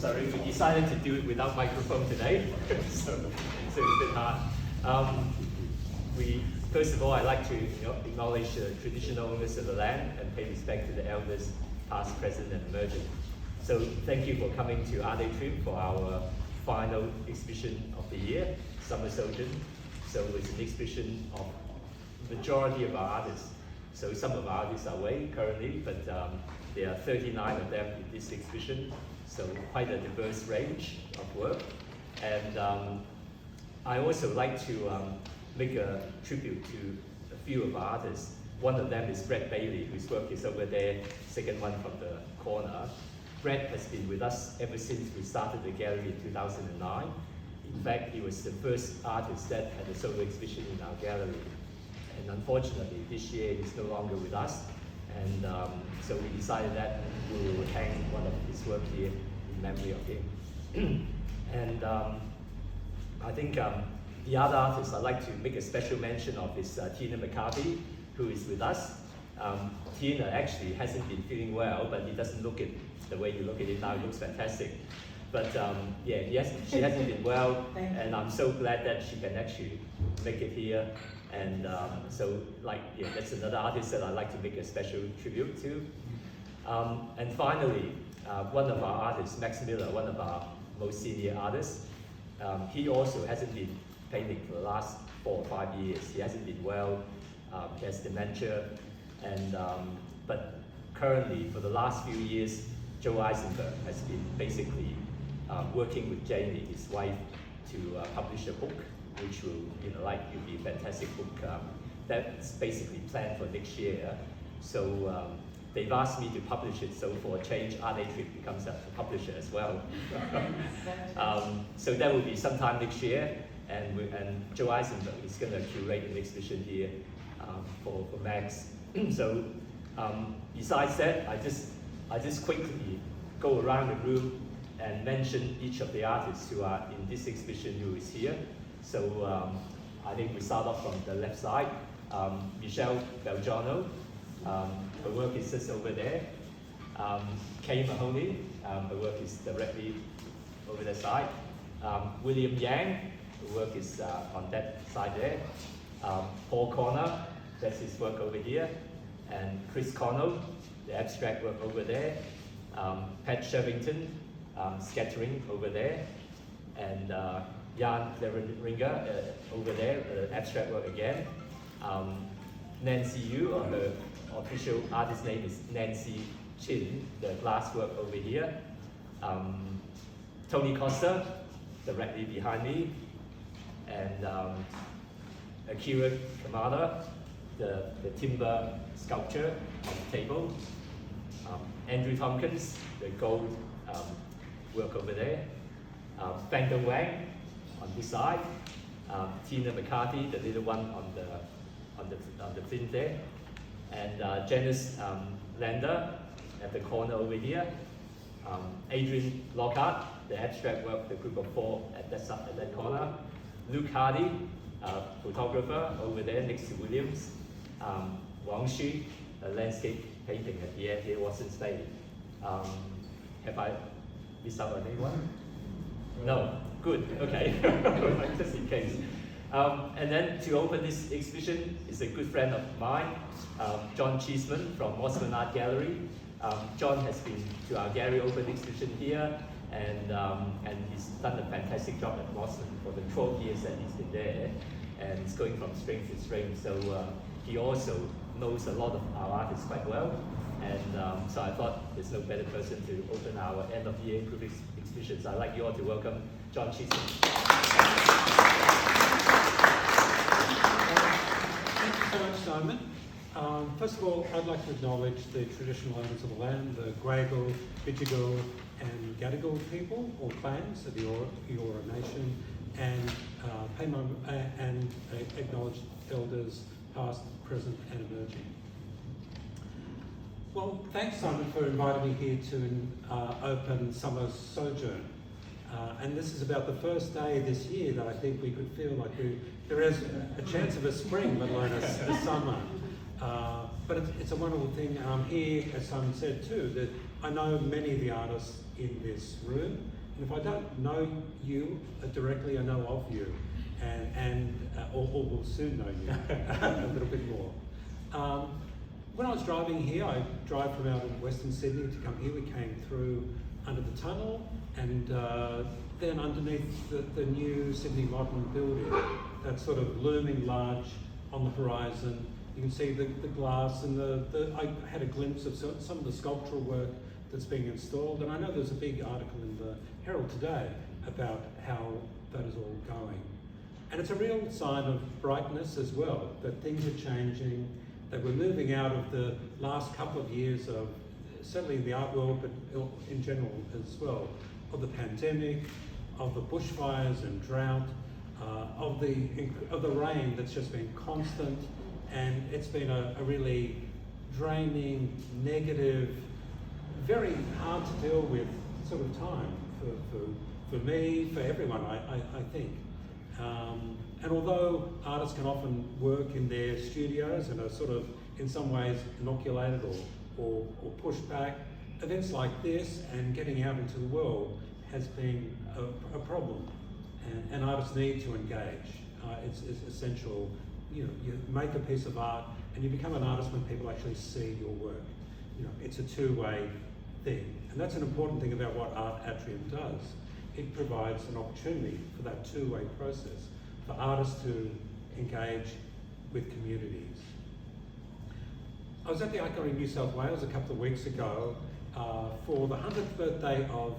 Sorry, we decided to do it without microphone today, so it's a bit hard. First of all, I'd like to acknowledge the traditional owners of the land and pay respect to the elders, past, present, and emerging. So thank you for coming to Atrium for our final exhibition of the year, Summer Sojourn. So it's an exhibition of majority of our artists. So some of our artists are away currently, but there are 39 of them in this exhibition. So quite a diverse range of work. And I also like to make a tribute to a few of our artists. One of them is Brett Bailey, whose work is over there, second one from the corner. Brett has been with us ever since we started the gallery in 2009. In fact, he was the first artist that had a solo exhibition in our gallery. And unfortunately, this year he's no longer with us. And so we decided that we will hang one of his work here in memory of him. And I think the other artists, I'd like to make a special mention of is Tina McCarthy, who is with us. Tina actually hasn't been feeling well, but he doesn't look it the way you look at it now. He looks fantastic. But yeah, she hasn't been well, and I'm so glad that she can actually make it here. And that's another artist that I'd like to make a special tribute to. And finally, one of our artists, Max Miller, one of our most senior artists, he also hasn't been painting for the last 4 or 5 years. He hasn't been well, he has dementia, and but currently for the last few years, Joe Eisenberg has been basically working with Jamie, his wife, to publish a book, which will, be a fantastic book. That's basically planned for next year. So they've asked me to publish it, so for a change, Atrium becomes a publisher as well. So that will be sometime next year, and Joe Eisenberg is going to curate an exhibition here for Max. So besides that, I just quickly go around the room and mention each of the artists who are in this exhibition who is here. So I think we start off from the left side. Michelle Belgiano, her work is just over there. Kay Mahoney, her work is directly over the side. William Yang, her work is on that side there. Paul Corner, that's his work over here. And Chris Connell, the abstract work over there. Pat Shervington, scattering over there. And Jan Leveringer over there, abstract work again. Nancy Yu, or her official artist name is Nancy Chin, the glass work over here. Tony Costa, directly behind me. And Akira Kamada, the timber sculpture on the table. Andrew Tompkins, the gold work over there. Fang Dong Wang on this side. Tina McCarthy, the little one on the print there. And Janice Lander at the corner over here. Adrian Lockhart, the abstract work, the group of 4 at that corner. Luke Hardy, photographer over there next to Williams. Wang Xu, a landscape painting at the end here, Watson's Bay. Have I missed out on anyone? No, good, okay, just in case. And then to open this exhibition is a good friend of mine, John Cheeseman from Mossman Art Gallery. John has been to our gallery open exhibition here, and he's done a fantastic job at Mossman for the 12 years that he's been there, and it's going from strength to strength. So he also knows a lot of our artists quite well, and so I thought there's no better person to open our end of year group exhibitions. I'd like you all to welcome John Cheeseman. Thank you so much, Simon. First of all, I'd like to acknowledge the traditional owners of the land, the Graygal, Bidjigal and Gadigal people, or clans of the Eora Nation, and acknowledge elders past, present and emerging. Well, thanks Simon for inviting me here to open Summer Sojourn. And this is about the first day this year that I think we could feel like there is a chance of a spring, let alone a summer. But it's a wonderful thing here, as Simon said too, that I know many of the artists in this room, and if I don't know you directly, I know of you, or will soon know you a little bit more. When I was driving here, I drive from out in Western Sydney to come here. We came through under the tunnel, and then underneath the new Sydney Modern building, that's sort of looming large on the horizon. You can see the glass, and I had a glimpse of some of the sculptural work that's being installed, and I know there's a big article in the Herald today about how that is all going. And it's a real sign of brightness as well, that things are changing, that we're moving out of the last couple of years of, certainly in the art world, but in general as well, of the pandemic, of the bushfires and drought, of the rain that's just been constant, and it's been a really draining, negative, very hard to deal with sort of time for me, for everyone, I think. And although artists can often work in their studios and are sort of in some ways inoculated or pushed back, events like this and getting out into the world has been a problem, and artists need to engage. It's essential. You make a piece of art and you become an artist when people actually see your work. It's a two-way thing, and that's an important thing about what Art Atrium does. It provides an opportunity for that two-way process for artists to engage with communities. I was at the Art Gallery in New South Wales a couple of weeks ago for the 100th birthday of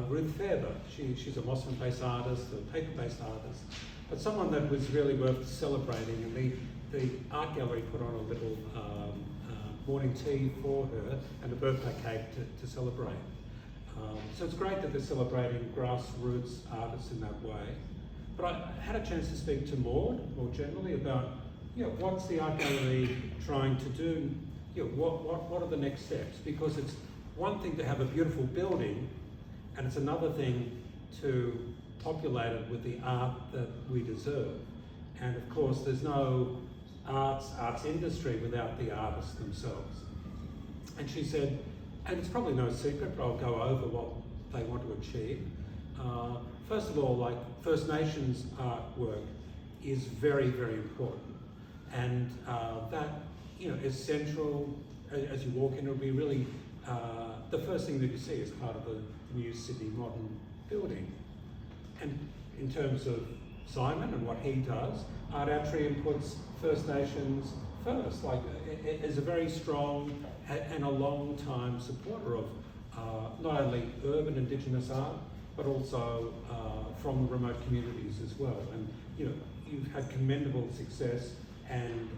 Ruth Fairber. She's a Mossman-based artist, a paper-based artist, but someone that was really worth celebrating, and the Art Gallery put on a little morning tea for her and a birthday cake to celebrate. So it's great that they're celebrating grassroots artists in that way. But I had a chance to speak to Maud more generally about, what's the Art Gallery trying to do? What are the next steps? Because it's one thing to have a beautiful building, and it's another thing to populate it with the art that we deserve. And of course, there's no arts industry without the artists themselves. And she said, and it's probably no secret, but I'll go over what they want to achieve. First of all, like First Nations artwork is very, very important. And that, is central. As you walk in, it'll be really, the first thing that you see as part of the new Sydney Modern building. And in terms of Simon and what he does, Art Atrium puts First Nations first, is a very strong and a long time supporter of not only urban Indigenous art, but also from remote communities as well. And you've had commendable success and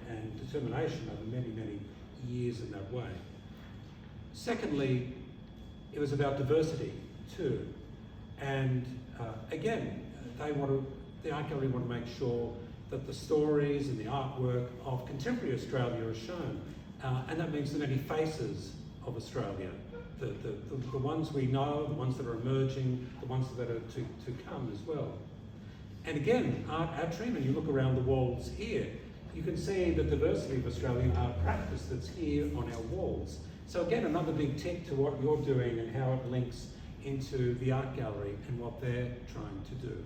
determination over many, many years in that way. Secondly, it was about diversity too. And again, the Art Gallery want to make sure that the stories and the artwork of contemporary Australia are shown. And that means the many faces of Australia, the ones we know, the ones that are emerging, the ones that are to come as well. And again, Art Atrium, and you look around the walls here, you can see the diversity of Australian art practice that's here on our walls. So again, another big tick to what you're doing and how it links into the Art Gallery and what they're trying to do.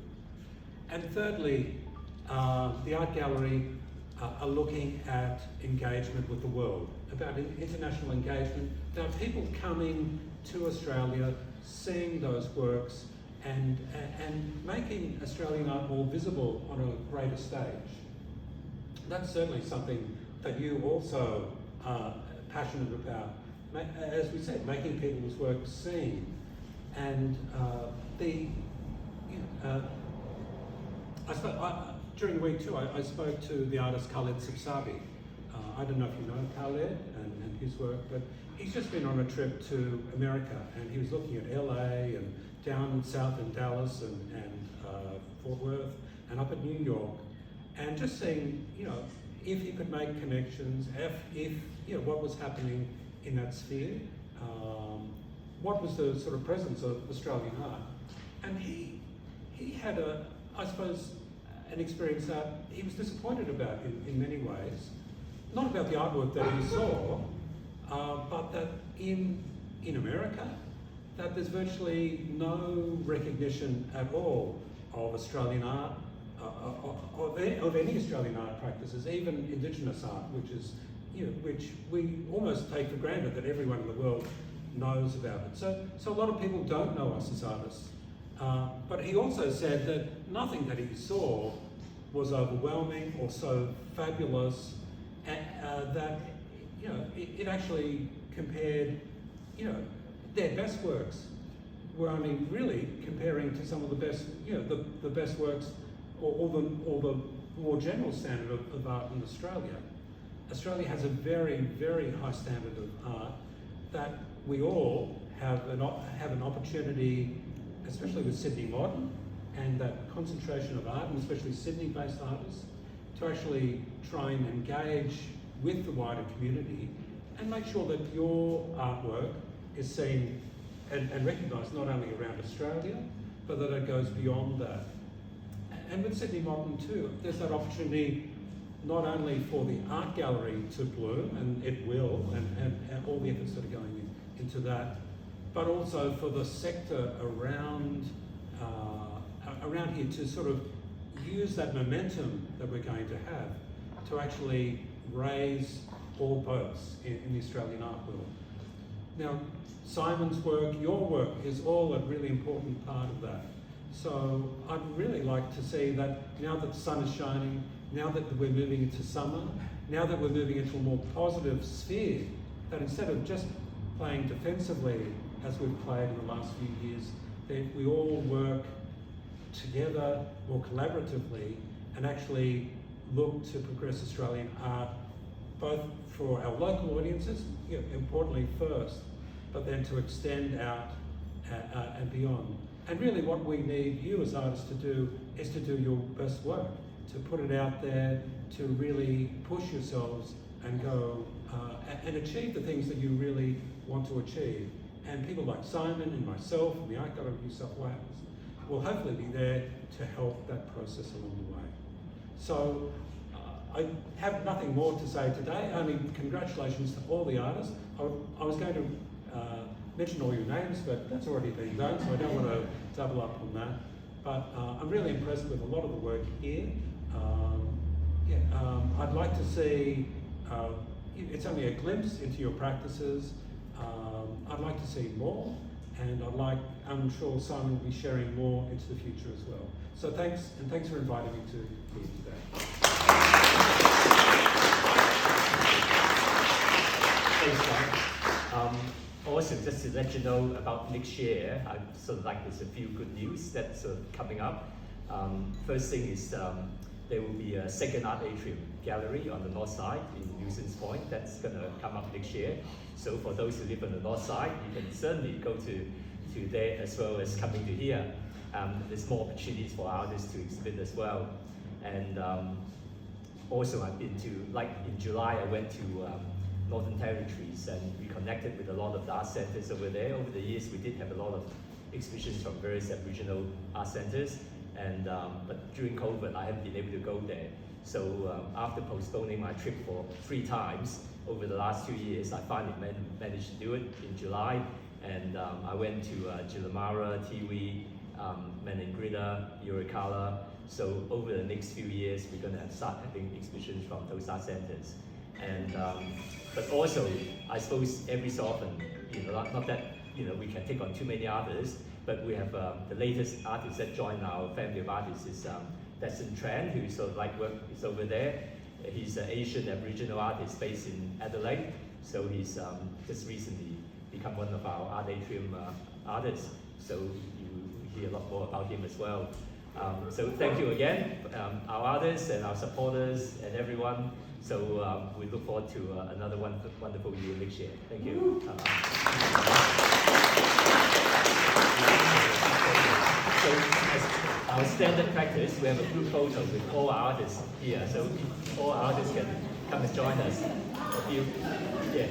And thirdly, the Art Gallery are looking at engagement with the world, about international engagement, about people coming to Australia, seeing those works, and making Australian art more visible on a greater stage. That's certainly something that you also are passionate about. As we said, making people's work seen. And during the week too, I spoke to the artist Khaled Sibsabi. I don't know if you know Khaled and his work, but he's just been on a trip to America, and he was looking at LA and down south in Dallas and Fort Worth and up at New York, and just seeing, if he could make connections, if what was happening in that sphere, what was the sort of presence of Australian art. And he had I suppose, an experience that he was disappointed about in many ways. Not about the artwork that he saw, but that in in America, that there's virtually no recognition at all of Australian art, of any Australian art practices, even Indigenous art, which is, which we almost take for granted that everyone in the world knows about it. So a lot of people don't know us as artists. But he also said that nothing that he saw was overwhelming or so fabulous that it actually compared, their best works were only really comparing to some of the best, the best works or the more general standard of art in Australia. Australia has a very, very high standard of art that we all have an opportunity, especially with Sydney Modern and that concentration of art, and especially Sydney-based artists, to actually try and engage with the wider community and make sure that your artwork is seen and recognised not only around Australia, but that it goes beyond that. And with Sydney Modern too, there's that opportunity not only for the art gallery to bloom, and it will, and all the efforts that are going into that, but also for the sector around here to sort of use that momentum that we're going to have to actually raise all boats in the Australian art world. Now, Simon's work, your work, is all a really important part of that. So I'd really like to see that now that the sun is shining, now that we're moving into summer, now that we're moving into a more positive sphere, that instead of just playing defensively as we've played in the last few years, that we all work together more collaboratively and actually look to progress Australian art, both for our local audiences, importantly first, but then to extend out and beyond. And really what we need you as artists to do is to do your best work, to put it out there, to really push yourselves and go and achieve the things that you really want to achieve. And people like Simon and myself and the Art Gallery of New South Wales will hopefully be there to help that process along the way. So I have nothing more to say today, only congratulations to all the artists. I was going to mention all your names, but that's already been done, so I don't want to double up on that. But I'm really impressed with a lot of the work here. I'd like to see, it's only a glimpse into your practices. I'd like to see more, and I'm sure Simon will be sharing more into the future as well. So thanks, and thanks for inviting me to here today. Thanks, Mike. Also, just to let you know about next year, I sort of like there's a few good news that's coming up. First thing is there will be a second art atrium gallery on the north side in Newson's Point. That's going to come up next year. So for those who live on the north side, you can certainly go to there as well as coming to here. There's more opportunities for artists to exhibit as well. And also I've been to, like in July, I went to Northern Territories and we connected with a lot of the art centers over there. Over the years, we did have a lot of exhibitions from various Aboriginal art centers. And but during COVID, I haven't been able to go there. So after postponing my trip for 3 times over the last 2 years, I finally managed to do it in July. And I went to Jilamara, Tiwi, Maningrida, Yurikala. So over the next few years, we're going to start having exhibitions from those art centers. And but also, I suppose every so often, not that we can take on too many artists, but we have the latest artist that joined our family of artists is Destin Tran, who sort of is over there. He's an Asian Aboriginal artist based in Adelaide, so he's just recently become one of our Art Atrium artists. So you hear a lot more about him as well. So thank you again, our artists and our supporters and everyone. So we look forward to another wonderful year next year. Thank you. So as our standard practice, we have a group photo with all our artists here. So all our artists can come and join us. Yeah.